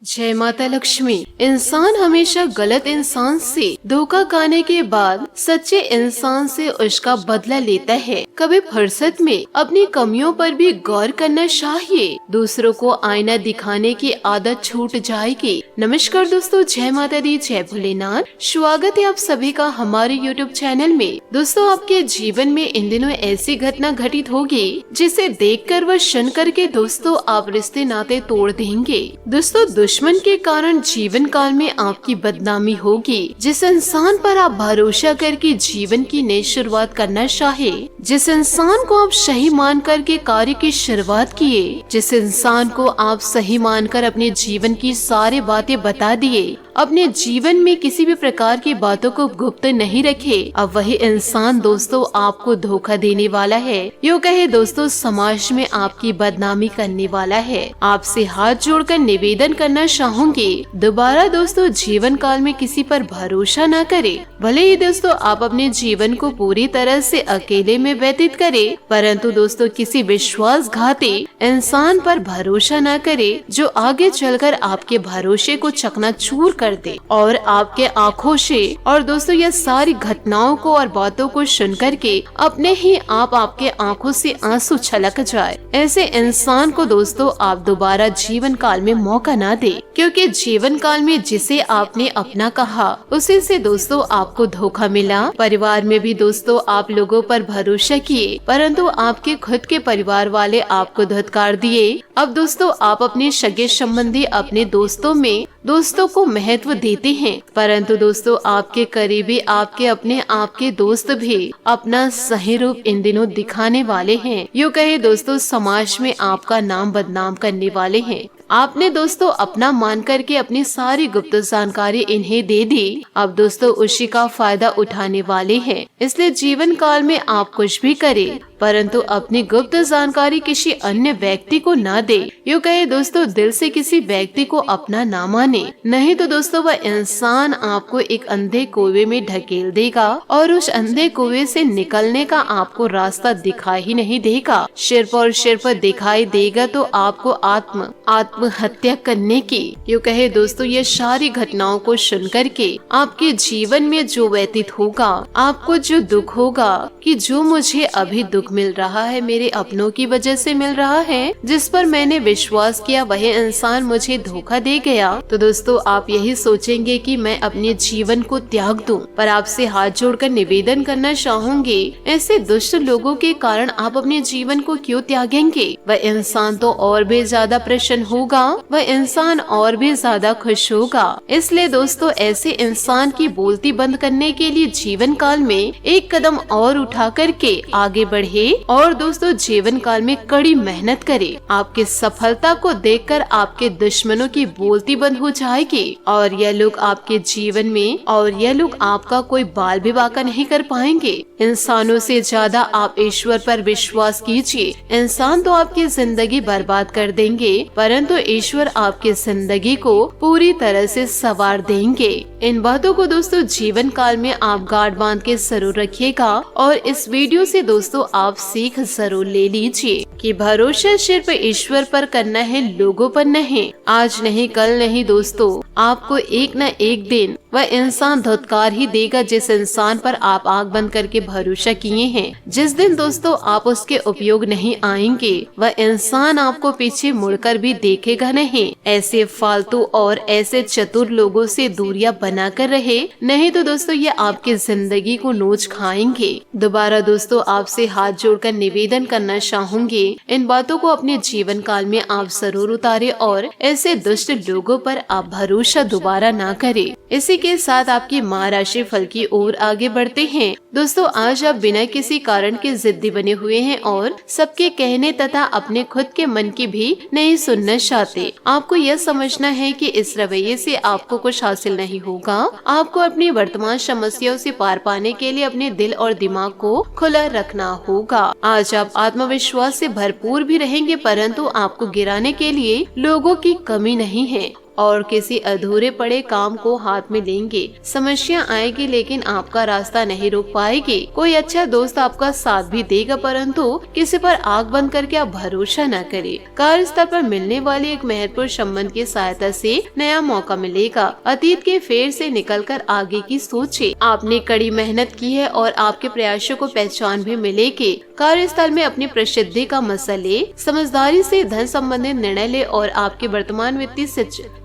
जय माता लक्ष्मी। इंसान हमेशा गलत इंसान से धोखा खाने के बाद सच्चे इंसान से उसका बदला लेता है। कभी फुर्सत में अपनी कमियों पर भी गौर करना चाहिए। दूसरों को आईना दिखाने की आदत छूट जाएगी। नमस्कार दोस्तों, जय माता दी, जय भोलेनाथ। स्वागत है आप सभी का हमारे YouTube चैनल में। दोस्तों, आपके जीवन में इन दिनों ऐसी घटना घटित होगी जिसे देखकर व सुन करके दोस्तों आप रिश्ते नाते तोड़ देंगे। दोस्तों, दुश्मन के कारण जीवन काल में आपकी बदनामी होगी। जिस इंसान पर आप भरोसा करके जीवन की नई शुरुआत करना चाहे, जिस इंसान को आप सही मान करके कार्य की शुरुआत किए, जिस इंसान को आप सही मानकर अपने जीवन की सारी बातें बता दिए, अपने जीवन में किसी भी प्रकार की बातों को गुप्त नहीं रखे, अब वही इंसान दोस्तों आपको धोखा देने वाला है। यूँ कहे दोस्तों, समाज में आपकी बदनामी करने वाला है। आपसे हाथ जोड़कर निवेदन करना चाहूंगी, दोबारा दोस्तों जीवन काल में किसी पर भरोसा न करे। भले ही दोस्तों आप अपने जीवन को पूरी तरह से अकेले में व्यतीत करे, परंतु दोस्तों किसी विश्वासघाती इंसान पर भरोसा न करे जो आगे चलकर आपके भरोसे को चकनाचूर कर दे और आपके आंखों से और दोस्तों यह सारी घटनाओं को और बातों को सुन करके अपने ही आपके आंखों से आंसू छलक जाए। ऐसे इंसान को दोस्तों आप दोबारा जीवन काल में मौका ना दे, क्योंकि जीवन काल में जिसे आपने अपना कहा उसी से दोस्तों आपको धोखा मिला। परिवार में भी दोस्तों आप लोगों पर भरोसा किए, परंतु आपके खुद के परिवार वाले आपको धुतकार दिए। अब दोस्तों आप अपने सगे संबंधी अपने दोस्तों को महत्व देते हैं, परंतु दोस्तों आपके करीबी आपके दोस्त भी अपना सही रूप इन दिनों दिखाने वाले हैं। यूँ कहे दोस्तों समाज में आपका नाम बदनाम करने वाले हैं। आपने दोस्तों अपना मान करके अपनी सारी गुप्त जानकारी इन्हें दे दी, अब दोस्तों उसी का फायदा उठाने वाले हैं। इसलिए जीवन काल में आप कुछ भी करें, परंतु अपनी गुप्त जानकारी किसी अन्य व्यक्ति को ना दे। यूँ कहे दोस्तों दिल से किसी व्यक्ति को अपना ना माने, नहीं तो दोस्तों वह इंसान आपको एक अंधे कुएं में ढकेल देगा और उस अंधे कुएं से निकलने का आपको रास्ता दिखाई ही नहीं देगा। सिर्फ दिखाई देगा तो आपको आत्महत्या करने की। यूँ कहे दोस्तों ये सारी घटनाओं को सुन करके आपके जीवन में जो व्यतीत होगा, आपको जो दुख होगा कि जो मुझे अभी दुख मिल रहा है मेरे अपनों की वजह से मिल रहा है, जिस पर मैंने विश्वास किया वही इंसान मुझे धोखा दे गया, तो दोस्तों आप यही सोचेंगे कि मैं अपने जीवन को त्याग दूं। पर आपसे हाथ जोड़कर निवेदन करना चाहूंगी, ऐसे दुष्ट लोगों के कारण आप अपने जीवन को क्यों त्यागेंगे? वह इंसान तो और भी ज्यादा प्रसन्न होगा, वह इंसान और भी ज्यादा खुश होगा। इसलिए दोस्तों ऐसे इंसान की बोलती बंद करने के लिए जीवन काल में एक कदम और उठा करके आगे बढ़े और दोस्तों जीवन काल में कड़ी मेहनत करे। आपकी सफलता को देखकर आपके दुश्मनों की बोलती बंद हो जाएगी और यह लोग आपके जीवन में आपका कोई बाल भी बाका नहीं कर पाएंगे। इंसानों से ज्यादा आप ईश्वर पर विश्वास कीजिए। इंसान तो आपकी जिंदगी बर्बाद कर देंगे, परंतु ईश्वर आपकी जिंदगी को पूरी तरह से संवार देंगे। इन बातों को दोस्तों जीवन काल में आप गांठ बांध के जरूर रखिएगा और इस वीडियो से दोस्तों आप सीख जरूर ले लीजिए कि भरोसा सिर्फ ईश्वर पर करना है, लोगों पर नहीं। आज नहीं कल नहीं दोस्तों, आपको एक न एक दिन वह इंसान धुतकार ही देगा जिस इंसान पर आप आंख बंद करके भरोसा किए हैं। जिस दिन दोस्तों आप उसके उपयोग नहीं आएंगे, वह इंसान आपको पीछे मुड़कर भी देखेगा नहीं। ऐसे फालतू और ऐसे चतुर लोगों से दूरियां बनाकर रहे, नहीं तो दोस्तों ये आपकी जिंदगी को नोच खाएंगे। दोबारा दोस्तों आपसे हाथ जोड़कर निवेदन करना चाहूंगी, इन बातों को अपने जीवन काल में आप जरूर उतारे और ऐसे दुष्ट लोगों पर आप भरोसा दोबारा ना करें। इसी के साथ आपकी माह राशि फल की ओर आगे बढ़ते हैं। दोस्तों आज आप बिना किसी कारण के जिद्दी बने हुए हैं और सबके कहने तथा अपने खुद के मन की भी नहीं सुनना चाहते। आपको यह समझना है कि इस रवैये से आपको कुछ हासिल नहीं होगा। आपको अपनी वर्तमान समस्याओं से पार पाने के लिए अपने दिल और दिमाग को खुला रखना होगा। आज आप आत्मविश्वास से भरपूर भी रहेंगे, परंतु आपको गिराने के लिए लोगों की कमी नहीं है और किसी अधूरे पड़े काम को हाथ में लेंगे। समस्या आएगी लेकिन आपका रास्ता नहीं रोक पाएगी। कोई अच्छा दोस्त आपका साथ भी देगा, परंतु किसी पर आंख बंद करके आप भरोसा न करें। कार्यस्थल पर मिलने वाली एक महत्वपूर्ण संबंध की सहायता से नया मौका मिलेगा। अतीत के फेर से निकलकर आगे की सोचे। आपने कड़ी मेहनत की है और आपके प्रयासों को पहचान भी मिलेगी। कार्यस्थल में अपनी प्रसिद्धि का मसले समझदारी से धन संबंधित निर्णय ले और आपके वर्तमान वित्तीय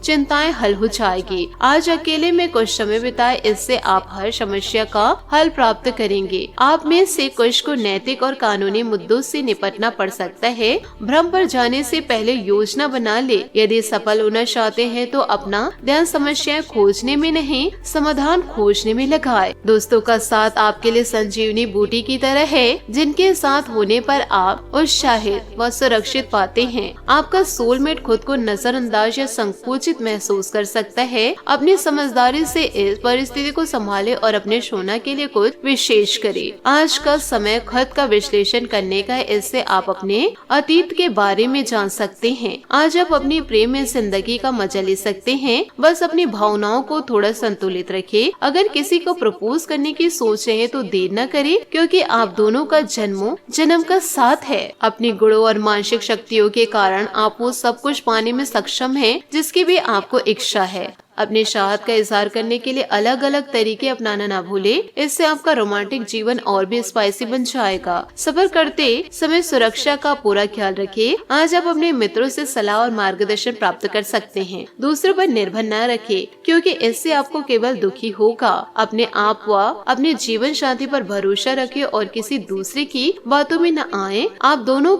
चिंताएं हल हो जाएगी। आज अकेले में कुछ समय बिताए, इससे आप हर समस्या का हल प्राप्त करेंगे। आप में से कुछ को नैतिक और कानूनी मुद्दों से निपटना पड़ सकता है। भ्रम पर जाने से पहले योजना बना ले। यदि सफल होना चाहते हैं तो अपना ध्यान समस्याएं खोजने में नहीं, समाधान खोजने में लगाए। दोस्तों का साथ आपके लिए संजीवनी बूटी की तरह है, जिनके साथ होने पर आप उत्साहित व सुरक्षित पाते हैं। आपका सोलमेट खुद को नजरअंदाज या संकुचित महसूस कर सकता है। अपनी समझदारी से इस परिस्थिति को संभाले और अपने सोना के लिए कुछ विशेष करे। आज का समय खुद का विश्लेषण करने का है, इससे आप अपने अतीत के बारे में जान सकते हैं। आज आप अपनी प्रेम में जिंदगी का मजा ले सकते हैं। बस अपनी भावनाओं को थोड़ा संतुलित रखें। अगर किसी को प्रपोज करने की सोच रहे हैं तो देर न करें, क्योंकि आप दोनों का जन्म का साथ है। अपनी गुणों और मानसिक शक्तियों के कारण आप वो सब कुछ पाने में सक्षम हैं, जिसकी भी आपको इच्छा है। अपने चाहत का इजहार करने के लिए अलग अलग तरीके अपनाना ना भूले। इससे आपका रोमांटिक जीवन और भी स्पाइसी बन जाएगा। सफर करते समय सुरक्षा का पूरा ख्याल रखें। आज आप अपने मित्रों से सलाह और मार्गदर्शन प्राप्त कर सकते हैं। दूसरों पर निर्भर न रखें, क्योंकि इससे आपको केवल दुखी होगा। अपने आप व अपने जीवन साथी पर भरोसा रखें और किसी दूसरे की बातों में न आए। आप दोनों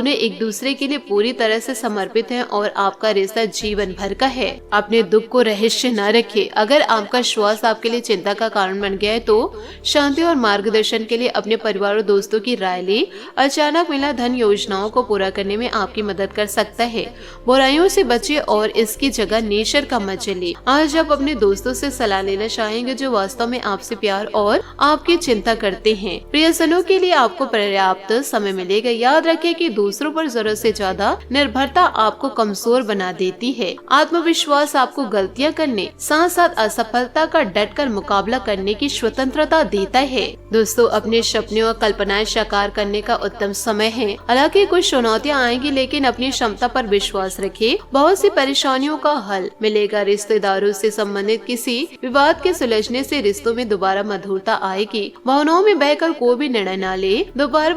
एक दूसरे के लिए पूरी तरह से समर्पित हैं और आपका रिश्ता जीवन भर का है। अपने दुख को रहस्य न रखें। अगर आपका श्वास आपके लिए चिंता का कारण बन गया है तो शांति और मार्गदर्शन के लिए अपने परिवार और दोस्तों की राय ले। अचानक मिला धन योजनाओं को पूरा करने में आपकी मदद कर सकता है। बुराइयों से बचे और इसकी जगह नेचर का मजा ले। आज आप अपने दोस्तों से सलाह लेना चाहेंगे जो वास्तव में आपसे प्यार और आपकी चिंता करते हैं। प्रियजनों के लिए आपको पर्याप्त समय मिलेगा। याद रखें कि दूसरों पर जरूरत से ज्यादा निर्भरता आपको कमजोर बना देती है। आत्मविश्वास आपको गलतियां करने साथ साथ असफलता का डट कर मुकाबला करने की स्वतंत्रता देता है। दोस्तों, अपने सपने और कल्पनाएं साकार करने का उत्तम समय है। हालांकि कुछ चुनौतियां आएंगी, लेकिन अपनी क्षमता पर विश्वास रखें। बहुत सी परेशानियों का हल मिलेगा। रिश्तेदारों से संबंधित किसी विवाद के सुलझने से रिश्तों में दोबारा मधुरता आएगी। भावनाओं में बहकर कोई भी निर्णय न ले। दोपहर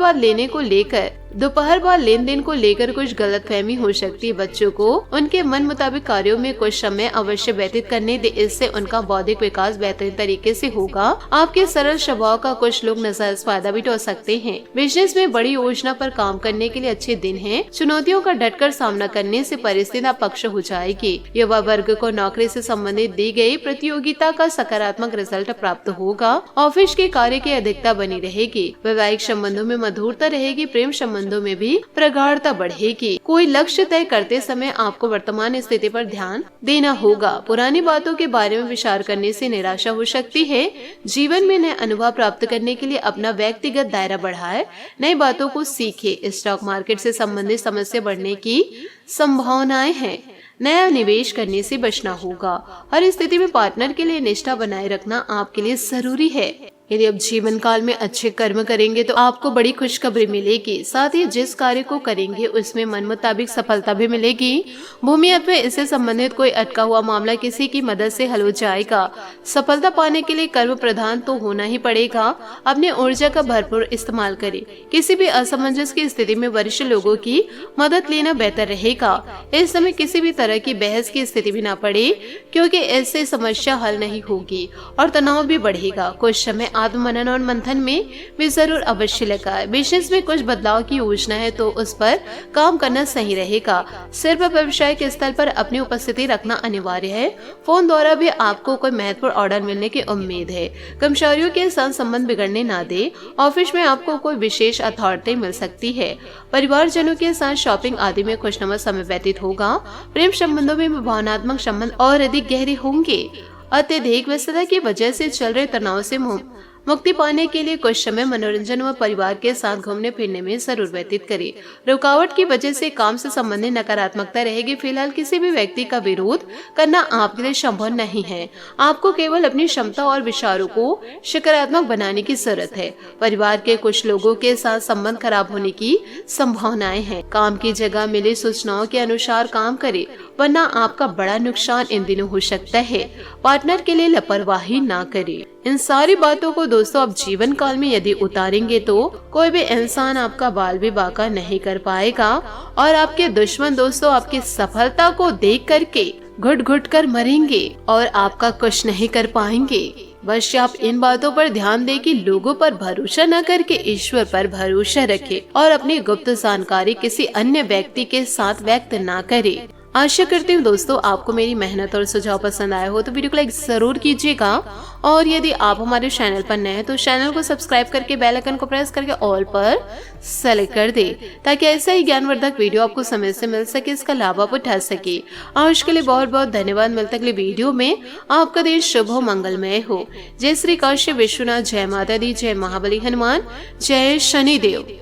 बाद लेन देन को लेकर कुछ गलतफहमी हो सकती है। बच्चों को उनके मन मुताबिक कार्यों में कुछ समय अवश्य व्यतीत करने दे। इससे उनका बौद्धिक विकास बेहतरीन तरीके से होगा। आपके सरल स्वभाव का कुछ लोग नजायज फायदा भी उठा सकते हैं। बिजनेस में बड़ी योजना पर काम करने के लिए अच्छे दिन हैं। चुनौतियों का डटकर सामना करने से परिस्थिति पक्ष हो जाएगी। युवा वर्ग को नौकरी से संबंधित दी गई प्रतियोगिता का सकारात्मक रिजल्ट प्राप्त होगा। ऑफिस के कार्य की अधिकता बनी रहेगी। वैवाहिक संबंधों में मधुरता रहेगी। प्रेम संबंधों में भी प्रगाढ़ता बढ़ेगी। कोई लक्ष्य तय करते समय आपको वर्तमान स्थिति पर ध्यान देना होगा। पुरानी बातों के बारे में विचार करने से निराशा हो सकती है। जीवन में नए अनुभव प्राप्त करने के लिए अपना व्यक्तिगत दायरा बढ़ाए। नई बातों को सीखे। स्टॉक मार्केट से संबंधित समस्या बढ़ने की संभावनाएं हैं। नया निवेश करने से बचना होगा। हर स्थिति में पार्टनर के लिए निष्ठा बनाए रखना आपके लिए जरूरी है। यदि आप जीवन काल में अच्छे कर्म करेंगे तो आपको बड़ी खुशखबरी मिलेगी। साथ ही जिस कार्य को करेंगे उसमें मन मुताबिक सफलता भी मिलेगी। भूमियत में इससे संबंधित कोई अटका हुआ मामला किसी की मदद से हल हो जाएगा। सफलता पाने के लिए कर्म प्रधान तो होना ही पड़ेगा। अपने ऊर्जा का भरपूर इस्तेमाल करें। किसी भी असमंजस की स्थिति में वरिष्ठ लोगों की मदद लेना बेहतर रहेगा। इस समय किसी भी तरह की बहस की स्थिति भी न पड़े, क्योंकि इससे समस्या हल नहीं होगी और तनाव भी बढ़ेगा। कुछ समय आत्म मनन और मंथन में भी जरूर अवश्य लगाए। बिजनेस में कुछ बदलाव की योजना है तो उस पर काम करना सही रहेगा। सिर्फ व्यवसायिक स्तर पर अपनी उपस्थिति रखना अनिवार्य है। फोन द्वारा भी आपको कोई महत्वपूर्ण ऑर्डर मिलने की उम्मीद है। कर्मचारियों के साथ संबंध बिगड़ने ना दे। ऑफिस में आपको कोई विशेष अथॉरिटी मिल सकती है। परिवारजनों के साथ शॉपिंग आदि में खुशनुमा समय व्यतीत होगा। प्रेम संबंधों में भावनात्मक संबंध और अधिक गहरे होंगे। अत्यधिक व्यस्तता की वजह से चल रहे तनाव से मुक्ति पाने के लिए कुछ समय मनोरंजन व परिवार के साथ घूमने फिरने में जरूर व्यतीत करें। रुकावट की वजह से काम से संबंधित नकारात्मकता रहेगी। फिलहाल किसी भी व्यक्ति का विरोध करना आपके लिए संभव नहीं है। आपको केवल अपनी क्षमता और विचारों को सकारात्मक बनाने की जरूरत है। परिवार के कुछ लोगों के साथ संबंध खराब होने की संभावनाएं हैं। काम की जगह मिली सूचनाओं के अनुसार काम करें, वरना आपका बड़ा नुकसान इन दिनों हो सकता है। पार्टनर के लिए लापरवाही ना करें। इन सारी बातों को दोस्तों आप जीवन काल में यदि उतारेंगे तो कोई भी इंसान आपका बाल भी बांका नहीं कर पाएगा और आपके दुश्मन दोस्तों आपकी सफलता को देख करके घुट घुट कर मरेंगे और आपका कुछ नहीं कर पाएंगे। बस आप इन बातों पर ध्यान दें कि लोगों पर भरोसा न करके ईश्वर पर भरोसा रखें और अपनी गुप्त जानकारी किसी अन्य व्यक्ति के साथ व्यक्त न करें। आशा करती हूँ दोस्तों आपको मेरी मेहनत और सुझाव पसंद आया हो तो वीडियो को लाइक जरूर कीजिएगा और यदि आप हमारे चैनल पर नए हैं तो चैनल को सब्सक्राइब करके बेल आइकन को प्रेस करके ऑल पर सेलेक्ट कर दे ताकि ऐसा ही ज्ञानवर्धक वीडियो आपको समय से मिल सके, इसका लाभ आप उठा सके। आज के लिए बहुत बहुत धन्यवाद। मिलते अगले वीडियो में। आपका दिन शुभ हो, मंगलमय हो। जय श्री काशी विश्वनाथ, जय माता दी, जय महाबली हनुमान, जय शनिदेव।